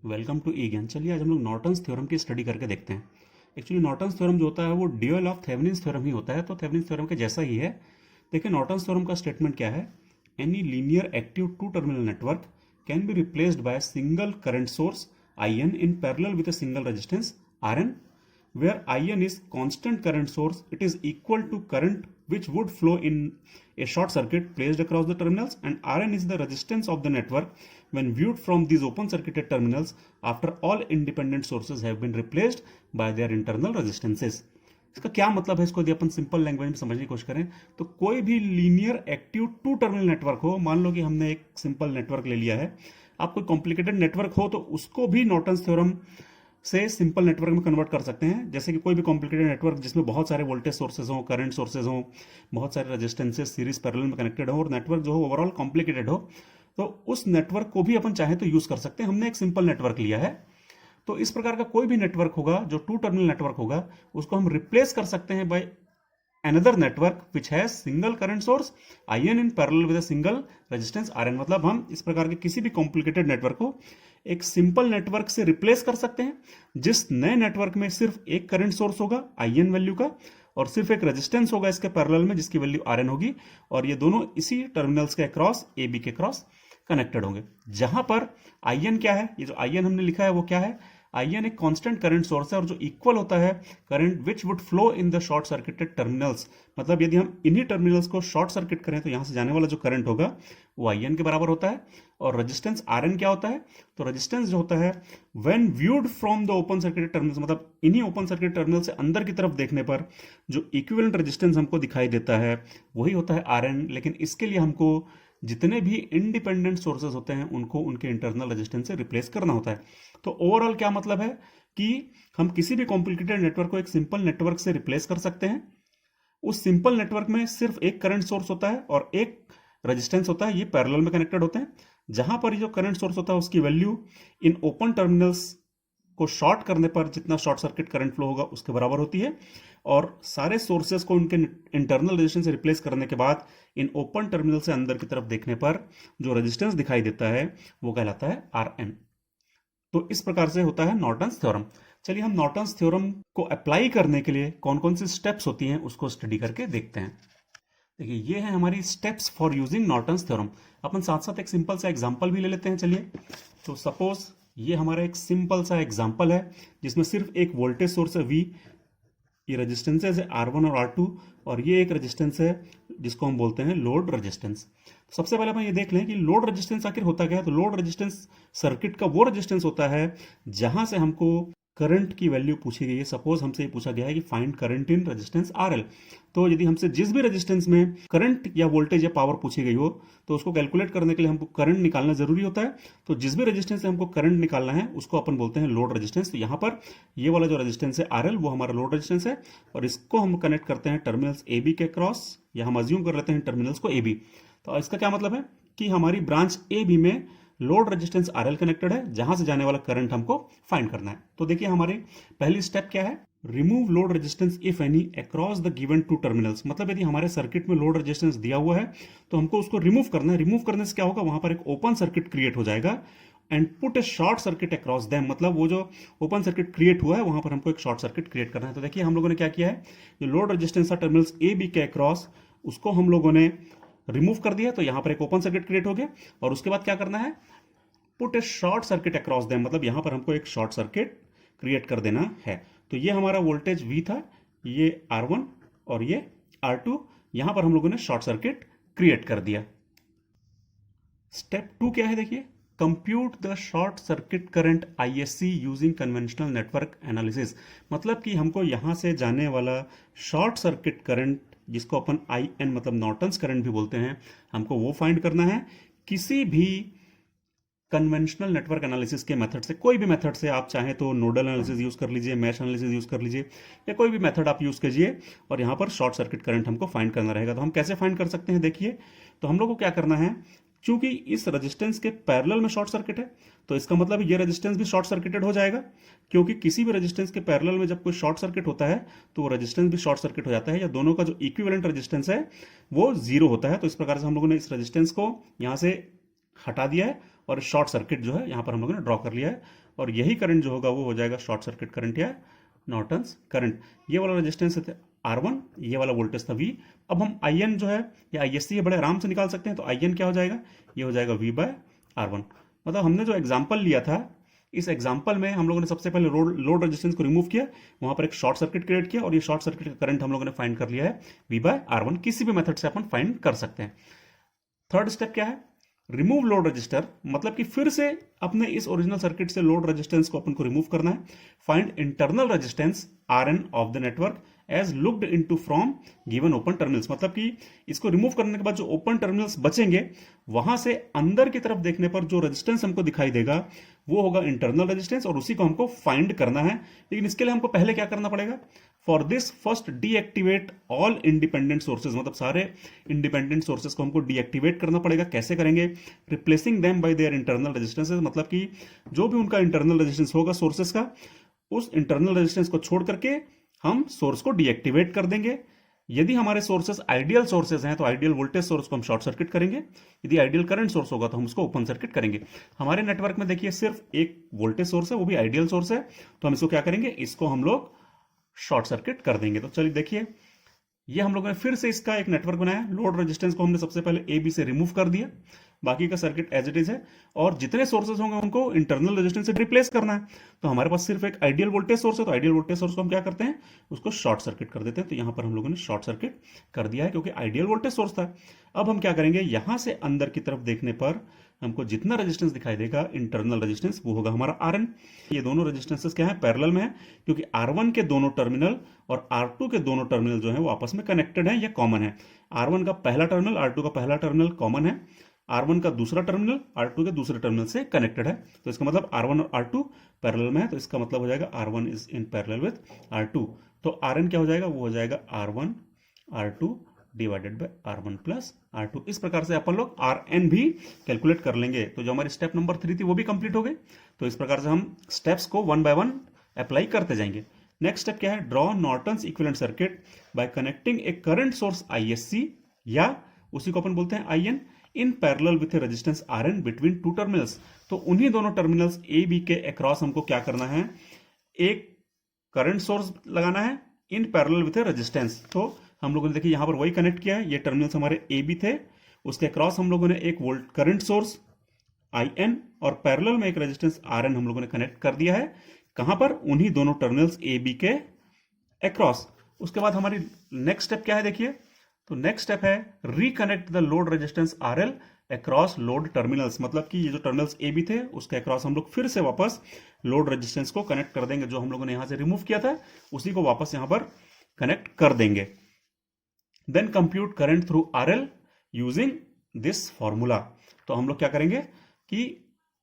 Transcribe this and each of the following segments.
Welcome to ई ज्ञान। चलिए आज हम लोग नॉर्टन्स थ्योरम की स्टडी करके देखते हैं। एक्चुअली नॉर्टन्स थ्योरम जो होता है वो ड्यूअल ऑफ थेवेनिन्स थ्योरम ही होता है, तो थेवेनिन्स थ्योरम के जैसा ही है। देखिए नॉर्टन्स थ्योरम का स्टेटमेंट क्या है। Any linear active two terminal network can be replaced by single current source I N in parallel with a single resistance R N, where IN is constant current source, it is equal to current which would flow in a short circuit placed across the terminals, and RN is the resistance of the network when viewed from these open circuited terminals after all independent sources have been replaced by their internal resistances. इसका क्या मतलब है, इसको यदि अपन simple language में समझने की कोशिश करें तो कोई भी linear active two terminal network हो, मान लो कि हमने एक सिंपल नेटवर्क ले लिया है, आप कोई कॉम्प्लिकेटेड नेटवर्क हो तो उसको भी नॉर्टन्स थ्योरम से सिंपल नेटवर्क में कन्वर्ट कर सकते हैं। जैसे कि कोई भी कॉम्प्लिकेटेड नेटवर्क जिसमें बहुत सारे वोल्टेज सोर्सेज हो, करंट सोर्सेज हो, बहुत सारे रेजिस्टेंसेस सीरीज पैरेलल में कनेक्टेड हो और नेटवर्क जो हो ओवरऑल कॉम्प्लिकेटेड हो, तो उस नेटवर्क को भी अपन चाहे तो यूज कर सकते हैं। हमने एक सिंपल नेटवर्क लिया है, तो इस प्रकार का कोई भी नेटवर्क होगा जो टू टर्मिनल नेटवर्क होगा उसको हम रिप्लेस कर सकते हैं bye another network which has single current source IN in parallel with a single resistance RN। मतलब हम इस प्रकार के किसी भी कॉम्प्लिकेटेड नेटवर्क को एक सिंपल नेटवर्क से रिप्लेस कर सकते हैं जिस नए नेटवर्क में सिर्फ एक करंट सोर्स होगा IN वैल्यू का और सिर्फ एक रेजिस्टेंस होगा इसके पैरेलल में जिसकी वैल्यू RN होगी, और ये दोनों इसी टर्मिनल्स के अक्रॉस AB के क्रॉस कनेक्टेड होंगे। जहां पर IN क्या है, ये जो IN हमने लिखा है वो क्या है, IN एक कांस्टेंट करंट सोर्स है और जो इक्वल होता है current which would flow in the short circuited terminals. मतलब यदि हम इन्हीं टर्मिनल्स को शॉर्ट सर्किट करें तो यहां से जाने वाला जो करंट होगा वो IN के बराबर होता है। और रेजिस्टेंस RN क्या होता है, तो रेजिस्टेंस जो होता है when viewed from the open circuited terminals, मतलब इन्हीं ओपन सर्किट टर्मिनल से अंदर की तरफ देखने पर जो इक्विवेलेंट रेजिस्टेंस हमको दिखाई देता है वही होता है RN। लेकिन इसके लिए हमको जितने भी इंडिपेंडेंट सोर्सेज होते हैं उनको उनके इंटरनल रेजिस्टेंस से रिप्लेस करना होता है। तो ओवरऑल क्या मतलब है कि हम किसी भी कॉम्प्लिकेटेड नेटवर्क को एक सिंपल नेटवर्क से रिप्लेस कर सकते हैं। उस सिंपल नेटवर्क में सिर्फ एक करंट सोर्स होता है और एक रेजिस्टेंस होता है, ये पैरेलल में कनेक्टेड होते हैं। जहां पर जो करंट सोर्स होता है उसकी वैल्यू इन ओपन टर्मिनल्स को शॉर्ट करने पर जितना शॉर्ट सर्किट करंट फ्लो होगा उसके बराबर होती है, और सारे सोर्सेस को उनके इंटरनल रेजिस्टेंस से रिप्लेस करने के बाद इन ओपन टर्मिनल से अंदर की तरफ देखने पर जो रेजिस्टेंस दिखाई देता है वो कहलाता है RN। तो इस प्रकार से होता है नॉर्टन्स थ्योरम। चलिए हम नॉर्टन्स थ्योरम को अप्लाई करने के लिए कौन कौन सी स्टेप्स होती हैं उसको स्टडी करके देखते हैं। देखिए ये है हमारी steps for using Norton's theorem. अपन साथ साथ एक सिंपल सा एग्जांपल भी ले लेते हैं। चलिए तो सपोज ये हमारा एक सिंपल सा एग्जांपल है जिसमें सिर्फ एक वोल्टेज सोर्स है V, ये रेजिस्टेंसेज है R1 और R2, और ये एक रेजिस्टेंस है जिसको हम बोलते हैं लोड रेजिस्टेंस। सबसे पहले अपन ये देख लें कि लोड रेजिस्टेंस आखिर होता क्या है। तो लोड रेजिस्टेंस सर्किट का वो रेजिस्टेंस होता है जहां से हमको करंट की वैल्यू पूछी गई है। सपोज हमसे ये पूछा गया है कि find current in resistance RL, तो यदि हमसे जिस भी रेजिस्टेंस में करंट या वोल्टेज या पावर पूछी गई हो तो उसको कैलकुलेट करने के लिए हमको करंट निकालना जरूरी होता है। तो जिस भी रेजिस्टेंस से हमको करंट निकालना है उसको अपन बोलते हैं लोड रेजिस्टेंस। तो यहाँ पर ये वाला जो रेजिस्टेंस है RL वो हमारा लोड रेजिस्टेंस है, और इसको हम कनेक्ट करते हैं टर्मिनल्स AB के क्रॉस, या हम अज्यूम कर लेते हैं टर्मिनल्स को AB। तो इसका क्या मतलब है कि हमारी ब्रांच AB में लोड रेजिस्टेंस RL कनेक्टेड है जहां से जाने वाला करंट हमको फाइंड करना है। तो देखिए हमारी पहली स्टेप क्या है, remove load resistance if any across the given two terminals. मतलब यदि हमारे सर्किट में लोड रेजिस्टेंस दिया हुआ है तो हमको उसको रिमूव करना है। रिमूव करने से क्या होगा, वहां पर एक ओपन सर्किट क्रिएट हो जाएगा and put A short circuit across them. मतलब वो जो ओपन सर्किट क्रिएट हुआ है वहां पर हमको एक शॉर्ट सर्किट क्रिएट करना है। तो देखिए हम लोगों ने क्या किया है, जो लोड रेजिस्टेंस था टर्मिनल्स AB के अक्रॉस उसको हम लोगों ने रिमूव कर दिया, तो यहां पर एक ओपन सर्किट क्रिएट हो गया। और उसके बाद क्या करना है, पुट ए शॉर्ट सर्किट अक्रॉस देम, मतलब यहां पर हमको एक शॉर्ट सर्किट क्रिएट कर देना है। तो ये हमारा वोल्टेज V था, ये R1 और ये R2, यहां पर हम लोगों ने शॉर्ट सर्किट क्रिएट कर दिया। स्टेप 2 क्या है, देखिए compute the short circuit current ISC using conventional network analysis. मतलब कि हमको यहां से जाने वाला शॉर्ट सर्किट करंट जिसको अपन IN मतलब नॉर्टन्स करंट भी बोलते हैं, हमको वो फाइंड करना है किसी भी कन्वेंशनल नेटवर्क एनालिसिस के मेथड से। कोई भी मेथड से आप चाहें तो नोडल एनालिसिस यूज कर लीजिए, मैश एनालिसिस यूज कर लीजिए, या कोई भी मेथड आप यूज कीजिए, और यहां पर शॉर्ट सर्किट करंट हमको फाइंड करना रहेगा। तो हम कैसे फाइंड कर सकते हैं, देखिए तो हम लोग को क्या करना है, चूंकि इस रेजिस्टेंस के पैरेलल में शॉर्ट सर्किट है तो इसका मतलब ये रेजिस्टेंस भी शॉर्ट सर्किटेड हो जाएगा, क्योंकि किसी भी रेजिस्टेंस के पैरेलल में जब कोई शॉर्ट सर्किट होता है तो वो रेजिस्टेंस भी शॉर्ट सर्किट हो जाता है, या दोनों का जो इक्विवेलेंट रेजिस्टेंस है वो जीरो होता है। तो इस प्रकार से हम लोगों ने इस रेजिस्टेंस को यहां से हटा दिया है और शॉर्ट सर्किट जो है यहाँ पर हम लोगों ने ड्रॉ कर लिया है, और यही करंट जो होगा वो हो जाएगा शॉर्ट सर्किट करंट या नॉर्टन्स करंट। ये वाला रेजिस्टेंस है R1, ये वाला वोल्टेज था V। अब हम IN जो है या ISC बड़े आराम से निकाल सकते हैं, तो IN क्या हो जाएगा, ये हो जाएगा V/R1। मतलब हमने जो एग्जाम्पल लिया था, इस एग्जाम्पल में हम लोगों ने सबसे पहले लोड रेजिस्टेंस को रिमूव किया, वहां पर एक शॉर्ट सर्किट क्रिएट किया, और ये शॉर्ट सर्किट का करंट हम लोगों ने फाइंड कर लिया है V/R1। किसी भी मेथड से अपन फाइंड कर सकते हैं। थर्ड स्टेप क्या है, रिमूव लोड रजिस्टर, मतलब कि फिर से अपने इस ओरिजिनल सर्किट से लोड रेजिस्टेंस को अपन को रिमूव करना है। Find internal resistance Rn of the network as looked into from given open terminals, मतलब कि इसको रिमूव करने के बाद जो ओपन टर्मिनल्स बचेंगे वहां से अंदर की तरफ देखने पर जो रेजिस्टेंस हमको दिखाई देगा वो होगा इंटरनल रेजिस्टेंस, और उसी को हमको फाइंड करना है। लेकिन इसके लिए हमको पहले क्या करना पड़ेगा, for this first deactivate all independent sources, मतलब सारे इंडिपेंडेंट सोर्सेज को हमको डीएक्टिवेट करना पड़ेगा। कैसे करेंगे, replacing them by their internal resistances, मतलब कि जो भी उनका इंटरनल रेजिस्टेंस होगा सोर्सेज का, उस इंटरनल रेजिस्टेंस को छोड़ करके हम सोर्स को डीएक्टिवेट कर देंगे। यदि हमारे सोर्सेस आइडियल सोर्सेज हैं तो आइडियल वोल्टेज सोर्स को हम शॉर्ट सर्किट करेंगे, यदि आइडियल करंट सोर्स होगा तो हम उसको ओपन सर्किट करेंगे। हमारे नेटवर्क में देखिए सिर्फ एक वोल्टेज सोर्स है, वो भी आइडियल सोर्स है, तो हम इसको क्या करेंगे, इसको हम लोग शॉर्ट सर्किट कर देंगे। तो चलिए देखिए, ये हम लोगों ने फिर से इसका एक नेटवर्क बनाया। लोड रेजिस्टेंस को हमने सबसे पहले ए बी से रिमूव कर दिया, बाकी का सर्किट एज इट इज है, और जितने सोर्सेज होंगे उनको इंटरनल रेजिस्टेंस से रिप्लेस करना है। तो हमारे पास सिर्फ एक आइडियल वोल्टेज सोर्स है, तो आइडियल वोल्टेज सोर्स को हम क्या करते हैं, उसको शॉर्ट सर्किट कर देते हैं। तो यहां पर हम लोगों ने शॉर्ट सर्किट कर दिया है क्योंकि आइडियल वोल्टेज सोर्स था। अब हम क्या करेंगे, यहां से अंदर की तरफ देखने पर हमको जितना रेजिस्टेंस दिखाई देगा इंटरनल रेजिस्टेंस, वो होगा हमारा Rn। ये दोनों रेजिस्टेंसेस क्या है, पैरेलल में है, क्योंकि R1 के दोनों टर्मिनल और R2 के दोनों टर्मिनल जो है वो आपस में कनेक्टेड है या कॉमन है। R1 का पहला टर्मिनल R2 का पहला टर्मिनल कॉमन है, R1 का दूसरा टर्मिनल R2 के दूसरे टर्मिनल से कनेक्टेड है। तो इसका मतलब R1 और R2 पैरेलल में है, तो इसका मतलब हो जाएगा R1 is in parallel with R2। तो Rn क्या हो जाएगा, वो हो जाएगा R1 R2 divided by R1 plus R2। इस प्रकार से अपन लोग Rn भी कैलकुलेट कर लेंगे। तो जो हमारी स्टेप नंबर 3 थी वो भी कंप्लीट हो गई। तो इस प्रकार से हम स्टेप्स को वन बाय वन अप्लाई करते जाएंगे। नेक्स्ट स्टेप क्या है, draw Norton's equivalent circuit by connecting A current source ISC, या उसी को अपन बोलते हैं IN, in parallel with resistance Rn between two terminals. तो उन्हीं दोनों टर्मिनल्स ए बी के अक्रॉस हमको क्या करना है, एक करंट सोर्स लगाना है इन पैरेलल विथ रेजिस्टेंस। तो हम लोगों ने देखिए यहां पर वही कनेक्ट किया है, ये टर्मिनल्स हमारे ए बी थे, उसके अक्रॉस हम लोगों ने एक वोल्ट करंट सोर्स IN और पैरेलल में एक रेजिस्टेंस Rn हम लोगों ने कनेक्ट कर दिया है। कहां पर, उन्हीं दोनों टर्मिनल्स ए बी के अक्रॉस। उसके बाद हमारी नेक्स्ट स्टेप क्या है, देखिए, तो नेक्स्ट स्टेप है reconnect the load resistance RL across load terminals, मतलब कि ये जो टर्मिनल्स ए बी थे उसके अक्रॉस हम लोग फिर से वापस लोड रेजिस्टेंस को कनेक्ट कर देंगे। जो हम लोगों ने यहां से रिमूव किया था उसी को वापस यहां पर कनेक्ट कर देंगे। Then compute current through RL using this formula. तो हम लोग क्या करेंगे कि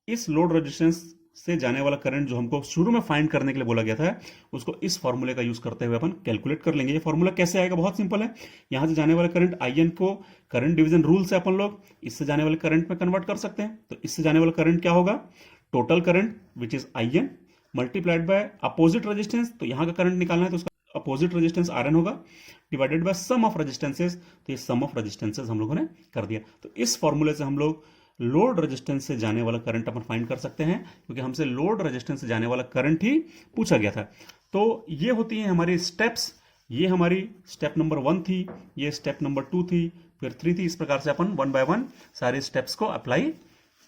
इस लोड रेजिस्टेंस से जाने वाला करंट जो हमको शुरू में फाइंड करने के लिए बोला गया था, उसको इस फॉर्मूले का यूज करते हुए अपन कैलकुलेट कर लेंगे। ये फॉर्मूला कैसे आएगा, बहुत सिंपल है। यहां से जाने वाले करंट IN को करंट डिवीजन रूल से अपन लोग इससे जाने वाले करंट में कन्वर्ट कर सकते हैं। तो इससे जाने वाला करंट क्या होगा, total current which is IN multiplied by opposite resistance. तो यहां का करंट निकालना है तो उसका अपोजिट रेजिस्टेंस Rn होगा, divided by sum of resistances. तो ये सम ऑफ रेजिस्टेंसेस हम लोगों ने कर दिया। तो इस फॉर्मूले से हम लोग लोड रेजिस्टेंस से जाने वाला करंट अपन फाइंड कर सकते हैं, क्योंकि हमसे लोड रेजिस्टेंस से जाने वाला करंट ही पूछा गया था। तो ये होती हैं हमारी स्टेप्स। ये हमारी स्टेप नंबर 1 थी, ये स्टेप नंबर 2 थी, फिर 3 थी। इस प्रकार से अपन वन बाय वन सारे स्टेप्स को अप्लाई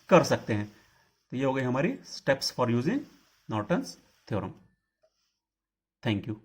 कर सकते हैं। तो ये हो गई हमारी steps for using Norton's theorem. Thank you.